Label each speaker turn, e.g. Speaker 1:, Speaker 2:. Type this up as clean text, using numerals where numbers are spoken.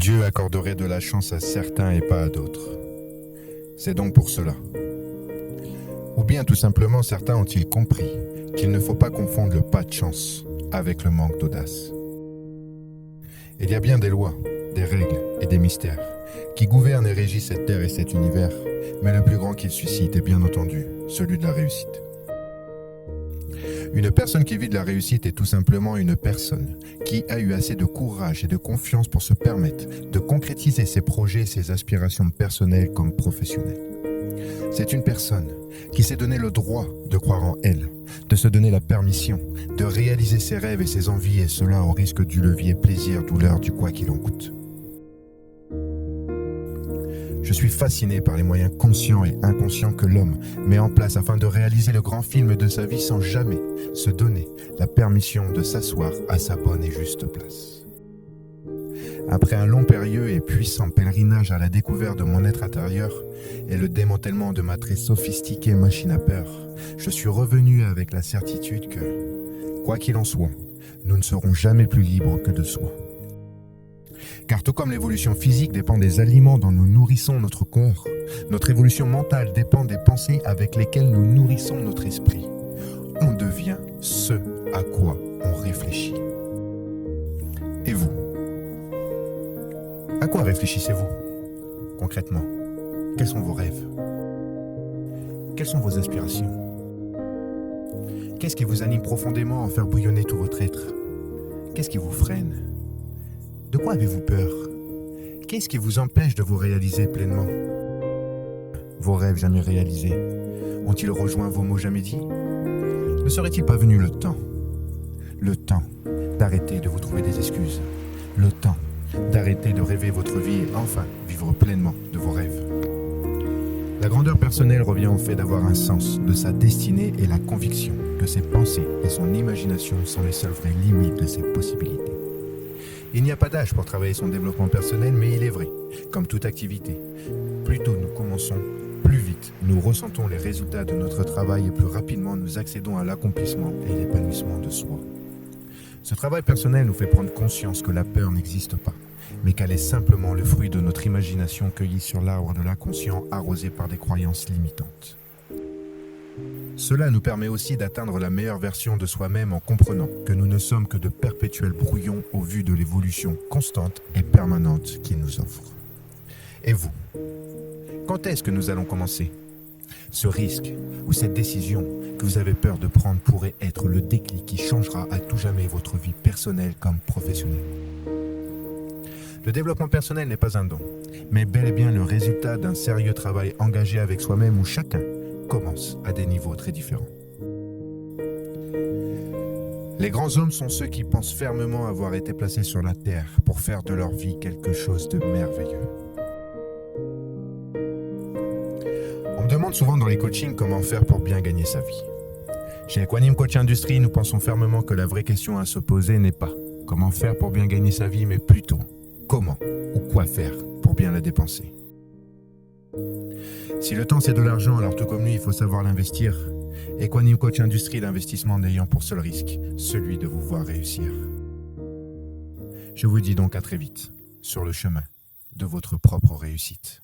Speaker 1: Dieu accorderait de la chance à certains et pas à d'autres. C'est donc pour cela. Ou bien tout simplement certains ont-ils compris qu'il ne faut pas confondre le pas de chance avec le manque d'audace. Il y a bien des lois, des règles et des mystères qui gouvernent et régissent cette terre et cet univers, mais le plus grand qu'ils suscitent est bien entendu celui de la réussite. Une personne qui vit de la réussite est tout simplement une personne qui a eu assez de courage et de confiance pour se permettre de concrétiser ses projets et ses aspirations personnelles comme professionnelles. C'est une personne qui s'est donné le droit de croire en elle, de se donner la permission de réaliser ses rêves et ses envies, et cela au risque du levier plaisir-douleur du quoi qu'il en coûte. Je suis fasciné par les moyens conscients et inconscients que l'homme met en place afin de réaliser le grand film de sa vie sans jamais se donner la permission de s'asseoir à sa bonne et juste place. Après un long périlleux et puissant pèlerinage à la découverte de mon être intérieur et le démantèlement de ma très sophistiquée machine à peur, je suis revenu avec la certitude que, quoi qu'il en soit, nous ne serons jamais plus libres que de soi. Car tout comme l'évolution physique dépend des aliments dont nous nourrissons notre corps, notre évolution mentale dépend des pensées avec lesquelles nous nourrissons notre esprit. On devient ce à quoi on réfléchit. Et vous? À quoi réfléchissez-vous, concrètement? Quels sont vos rêves? Quelles sont vos aspirations? Qu'est-ce qui vous anime profondément à faire bouillonner tout votre être? Qu'est-ce qui vous freine? De quoi avez-vous peur? Qu'est-ce qui vous empêche de vous réaliser pleinement? Vos rêves jamais réalisés ont-ils rejoint vos mots jamais dits? Ne serait-il pas venu le temps d'arrêter de vous trouver des excuses, le temps d'arrêter de rêver votre vie et enfin vivre pleinement de vos rêves? La grandeur personnelle revient au fait d'avoir un sens de sa destinée et la conviction que ses pensées et son imagination sont les seules vraies limites de ses possibilités. Il n'y a pas d'âge pour travailler son développement personnel, mais il est vrai, comme toute activité, plus tôt nous commençons, plus vite nous ressentons les résultats de notre travail et plus rapidement nous accédons à l'accomplissement et l'épanouissement de soi. Ce travail personnel nous fait prendre conscience que la peur n'existe pas, mais qu'elle est simplement le fruit de notre imagination cueillie sur l'arbre de l'inconscient arrosé par des croyances limitantes. Cela nous permet aussi d'atteindre la meilleure version de soi-même en comprenant que nous ne sommes que de perpétuels brouillons au vu de l'évolution constante et permanente qu'il nous offre. Et vous, quand est-ce que nous allons commencer? Ce risque ou cette décision que vous avez peur de prendre pourrait être le déclic qui changera à tout jamais votre vie personnelle comme professionnelle. Le développement personnel n'est pas un don, mais bel et bien le résultat d'un sérieux travail engagé avec soi-même où chacun commence à des niveaux très différents. Les grands hommes sont ceux qui pensent fermement avoir été placés sur la terre pour faire de leur vie quelque chose de merveilleux. On me demande souvent dans les coachings comment faire pour bien gagner sa vie. Chez Equanime Coach Industrie, nous pensons fermement que la vraie question à se poser n'est pas comment faire pour bien gagner sa vie, mais plutôt comment ou quoi faire pour bien la dépenser. Si le temps c'est de l'argent, alors tout comme lui, il faut savoir l'investir. Equanime Coach Industrie, l'investissement n'ayant pour seul risque celui de vous voir réussir. Je vous dis donc à très vite sur le chemin de votre propre réussite.